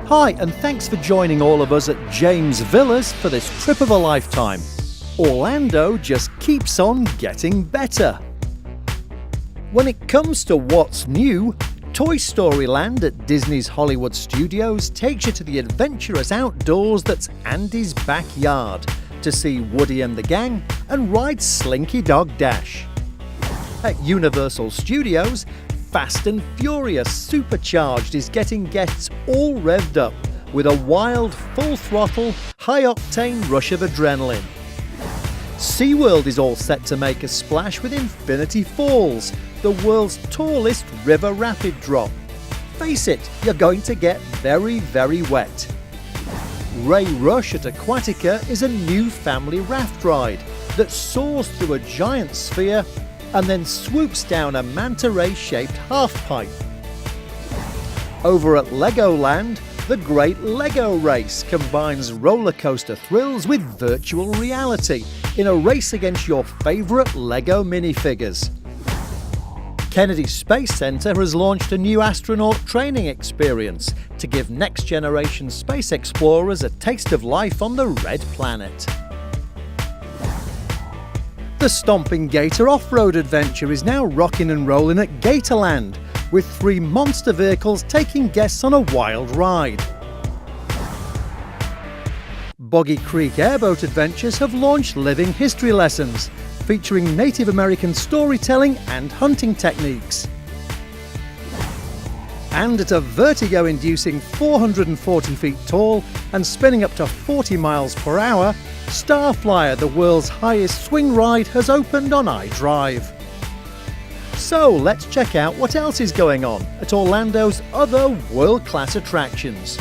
Hi, and thanks for joining all of us at James Villas for this trip of a lifetime. Orlando just keeps on getting better. When it comes to what's new, Toy Story Land at Disney's Hollywood Studios takes you to the adventurous outdoors that's Andy's backyard to see Woody and the gang and ride Slinky Dog Dash. At Universal Studios, Fast and Furious Supercharged is getting guests all revved up with a wild, full-throttle, high-octane rush of adrenaline. SeaWorld is all set to make a splash with Infinity Falls, the world's tallest river rapid drop. Face it, you're going to get very, very wet. Ray Rush at Aquatica is a new family raft ride that soars through a giant sphere and then swoops down a manta ray-shaped half-pipe. Over at Legoland, the Great Lego Race combines roller coaster thrills with virtual reality in a race against your favourite Lego minifigures. Kennedy Space Center has launched a new astronaut training experience to give next-generation space explorers a taste of life on the Red Planet. The Stomping Gator off-road adventure is now rocking and rolling at Gatorland, with 3 monster vehicles taking guests on a wild ride. Boggy Creek Airboat Adventures have launched living history lessons, featuring Native American storytelling and hunting techniques. And at a vertigo-inducing 440 feet tall and spinning up to 40 miles per hour, Starflyer, the world's highest swing ride, has opened on iDrive. So let's check out what else is going on at Orlando's other world-class attractions.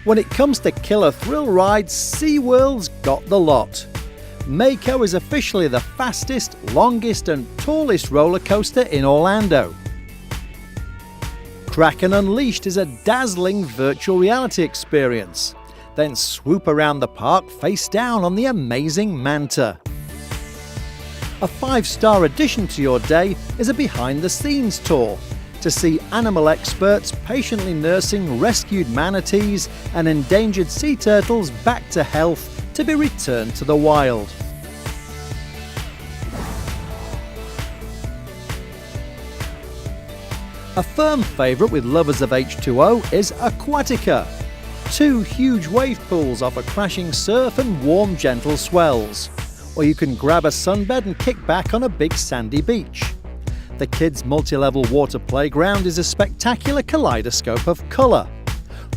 When it comes to killer thrill rides, SeaWorld's got the lot. Mako is officially the fastest, longest and tallest roller coaster in Orlando. Kraken Unleashed is a dazzling virtual reality experience. Then swoop around the park face down on the amazing Manta. A 5-star addition to your day is a behind-the-scenes tour to see animal experts patiently nursing rescued manatees and endangered sea turtles back to health to be returned to the wild. A firm favourite with lovers of H2O is Aquatica. 2 huge wave pools offer crashing surf and warm, gentle swells. Or you can grab a sunbed and kick back on a big sandy beach. The kids' multi-level water playground is a spectacular kaleidoscope of colour.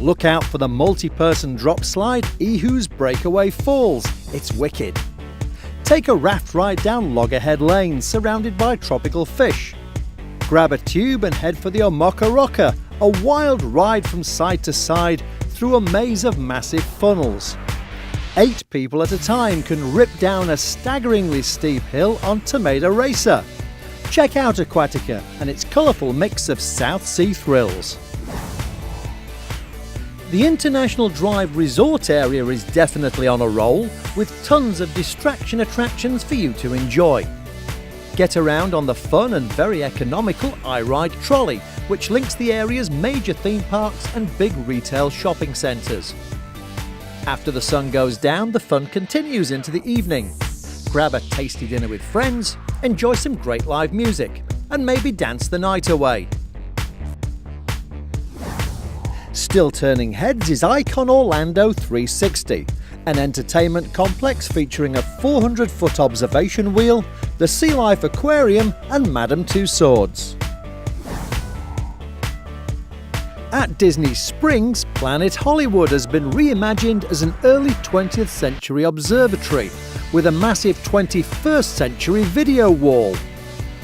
Look out for the multi-person drop slide Ehu's Breakaway Falls. It's wicked. Take a raft ride down Loggerhead Lane surrounded by tropical fish. Grab a tube and head for the Omoka Rocker, a wild ride from side to side through a maze of massive funnels. 8 people at a time can rip down a staggeringly steep hill on Tomato Racer. Check out Aquatica and its colourful mix of South Sea thrills. The International Drive Resort area is definitely on a roll, with tons of distraction attractions for you to enjoy. Get around on the fun and very economical iRide Trolley, which links the area's major theme parks and big retail shopping centres. After the sun goes down, the fun continues into the evening. Grab a tasty dinner with friends, enjoy some great live music, and maybe dance the night away. Still turning heads is Icon Orlando 360, an entertainment complex featuring a 400-foot observation wheel, the Sea Life Aquarium and Madame Tussauds. At Disney Springs, Planet Hollywood has been reimagined as an early 20th century observatory with a massive 21st century video wall.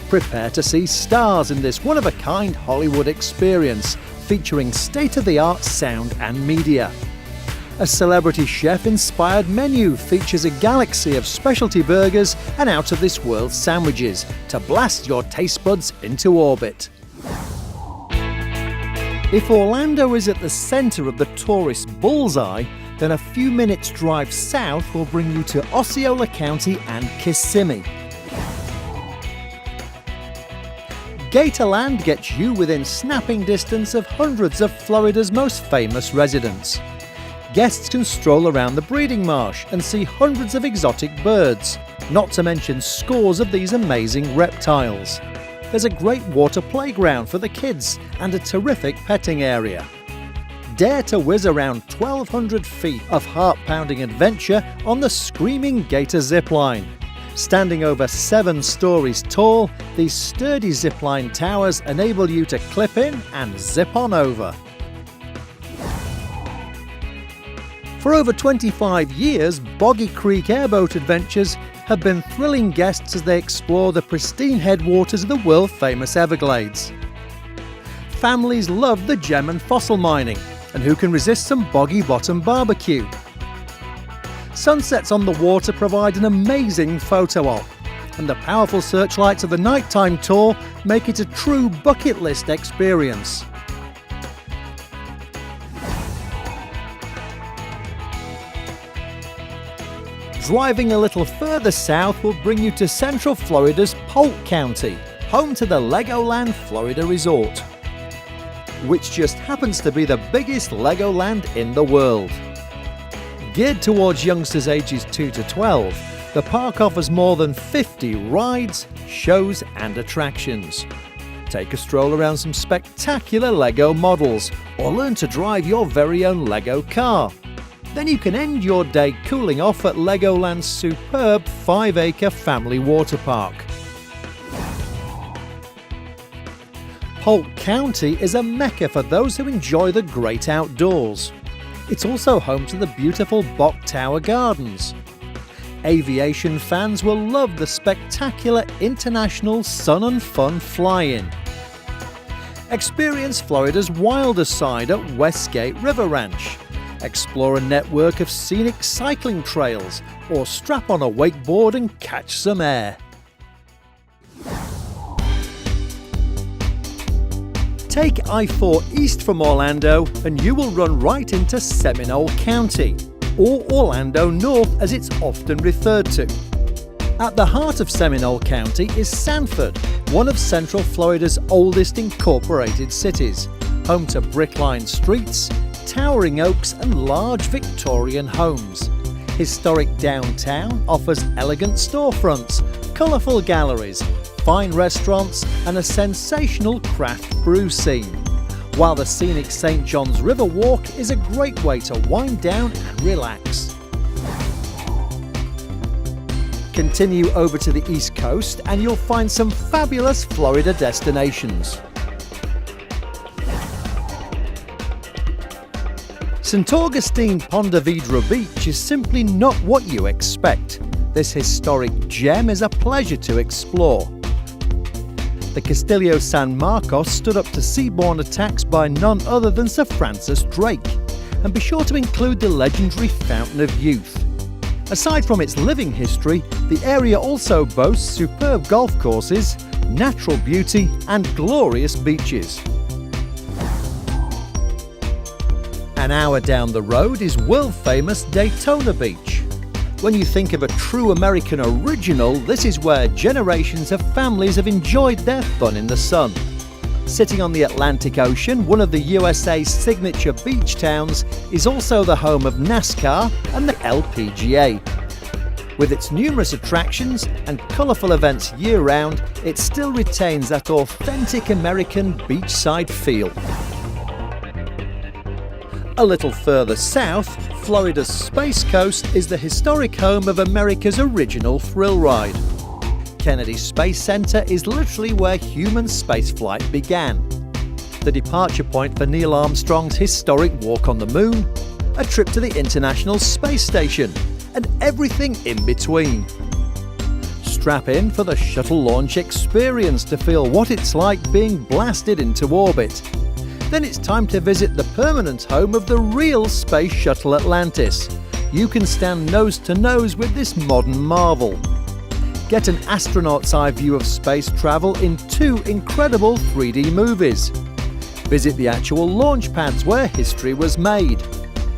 Prepare to see stars in this one-of-a-kind Hollywood experience featuring state-of-the-art sound and media. A celebrity chef-inspired menu features a galaxy of specialty burgers and out-of-this-world sandwiches to blast your taste buds into orbit. If Orlando is at the centre of the tourist bullseye, then a few minutes drive south will bring you to Osceola County and Kissimmee. Gatorland gets you within snapping distance of hundreds of Florida's most famous residents. Guests can stroll around the breeding marsh and see hundreds of exotic birds, not to mention scores of these amazing reptiles. There's a great water playground for the kids and a terrific petting area. Dare to whiz around 1,200 feet of heart-pounding adventure on the Screaming Gator zipline. Standing over 7 stories tall, these sturdy zipline towers enable you to clip in and zip on over. For over 25 years, Boggy Creek Airboat Adventures have been thrilling guests as they explore the pristine headwaters of the world-famous Everglades. Families love the gem and fossil mining, and who can resist some boggy bottom barbecue? Sunsets on the water provide an amazing photo op, and the powerful searchlights of the nighttime tour make it a true bucket list experience. Driving a little further south will bring you to Central Florida's Polk County, home to the Legoland Florida Resort, which just happens to be the biggest Legoland in the world. Geared towards youngsters ages 2 to 12, the park offers more than 50 rides, shows and attractions. Take a stroll around some spectacular Lego models or learn to drive your very own Lego car. Then you can end your day cooling off at Legoland's superb 5-acre family water park. Polk County is a mecca for those who enjoy the great outdoors. It's also home to the beautiful Busch Gardens. Aviation fans will love the spectacular International Sun and Fun Fly-In. Experience Florida's wildest side at Westgate River Ranch. Explore a network of scenic cycling trails or strap on a wakeboard and catch some air. Take I-4 east from Orlando and you will run right into Seminole County, or Orlando North as it's often referred to. At the heart of Seminole County is Sanford, one of Central Florida's oldest incorporated cities, home to brick-lined streets, towering oaks and large Victorian homes. Historic downtown offers elegant storefronts, colourful galleries, fine restaurants and a sensational craft brew scene, while the scenic St. John's River Walk is a great way to wind down and relax. Continue over to the East Coast and you'll find some fabulous Florida destinations. St. Augustine Ponte Vedra Beach is simply not what you expect. This historic gem is a pleasure to explore. The Castillo San Marcos stood up to seaborne attacks by none other than Sir Francis Drake, and be sure to include the legendary Fountain of Youth. Aside from its living history, the area also boasts superb golf courses, natural beauty and glorious beaches. An hour down the road is world-famous Daytona Beach. When you think of a true American original, this is where generations of families have enjoyed their fun in the sun. Sitting on the Atlantic Ocean, one of the USA's signature beach towns is also the home of NASCAR and the LPGA. With its numerous attractions and colourful events year-round, it still retains that authentic American beachside feel. A little further south, Florida's Space Coast is the historic home of America's original thrill ride. Kennedy Space Center is literally where human spaceflight began. The departure point for Neil Armstrong's historic walk on the moon, a trip to the International Space Station, and everything in between. Strap in for the shuttle launch experience to feel what it's like being blasted into orbit. Then it's time to visit the permanent home of the real Space Shuttle Atlantis. You can stand nose to nose with this modern marvel. Get an astronaut's eye view of space travel in 2 incredible 3D movies. Visit the actual launch pads where history was made.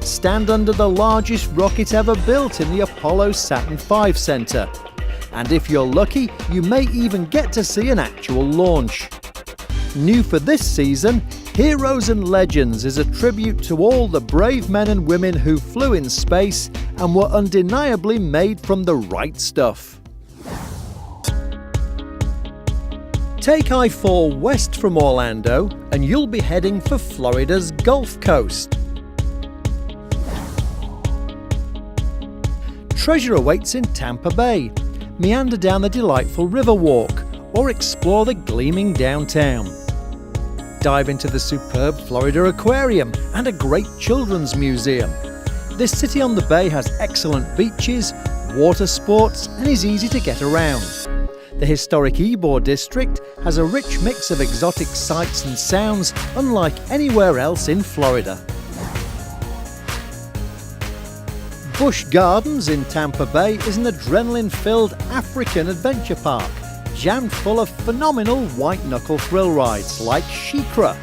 Stand under the largest rocket ever built in the Apollo Saturn V Center. And if you're lucky, you may even get to see an actual launch. New for this season, Heroes and Legends is a tribute to all the brave men and women who flew in space and were undeniably made from the right stuff. Take I-4 west from Orlando and you'll be heading for Florida's Gulf Coast. Treasure awaits in Tampa Bay. Meander down the delightful river walk or explore the gleaming downtown. Dive into the superb Florida Aquarium and a great children's museum. This city on the bay has excellent beaches, water sports and is easy to get around. The historic Ybor district has a rich mix of exotic sights and sounds unlike anywhere else in Florida. Busch Gardens in Tampa Bay is an adrenaline-filled African adventure park, jammed full of phenomenal white-knuckle thrill rides like Shikra.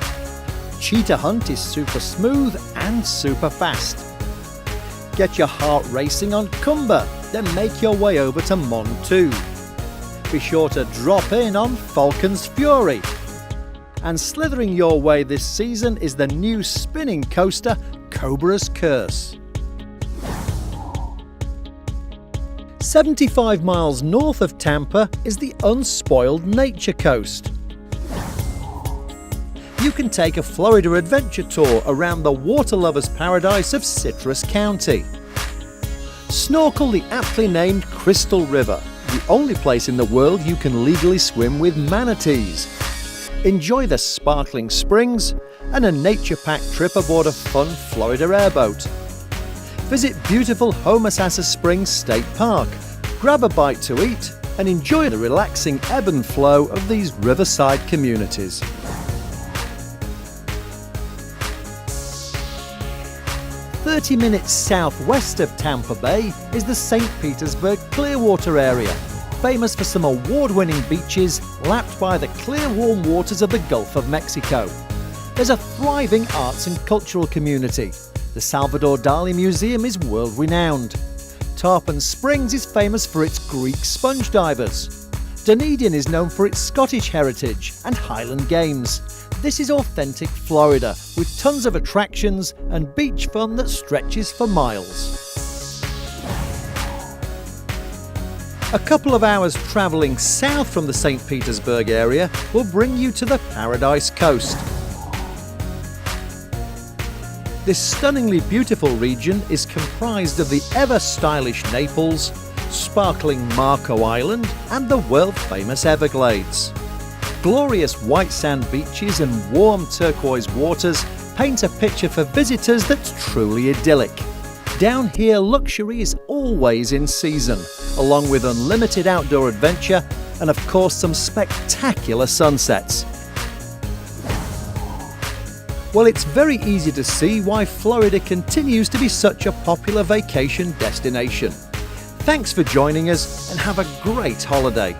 Cheetah Hunt is super smooth and super fast. Get your heart racing on Kumba, then make your way over to Montu. Be sure to drop in on Falcon's Fury. And slithering your way this season is the new spinning coaster Cobra's Curse. 75 miles north of Tampa is the unspoiled Nature Coast. You can take a Florida adventure tour around the water lovers' paradise of Citrus County. Snorkel the aptly named Crystal River, the only place in the world you can legally swim with manatees. Enjoy the sparkling springs and a nature-packed trip aboard a fun Florida airboat. Visit beautiful Homosassa Springs State Park, grab a bite to eat, and enjoy the relaxing ebb and flow of these riverside communities. "30 minutes southwest of Tampa Bay is the St. Petersburg Clearwater area, famous for some award-winning beaches lapped by the clear warm waters of the Gulf of Mexico. There's a thriving arts and cultural community. The Salvador Dali Museum is world-renowned. Tarpon Springs is famous for its Greek sponge divers. Dunedin is known for its Scottish heritage and Highland games. This is authentic Florida, with tons of attractions and beach fun that stretches for miles. A couple of hours travelling south from the St. Petersburg area will bring you to the Paradise Coast. This stunningly beautiful region is comprised of the ever-stylish Naples, sparkling Marco Island and the world-famous Everglades. Glorious white sand beaches and warm turquoise waters paint a picture for visitors that's truly idyllic. Down here, luxury is always in season, along with unlimited outdoor adventure and of course some spectacular sunsets. Well, it's very easy to see why Florida continues to be such a popular vacation destination. Thanks for joining us and have a great holiday.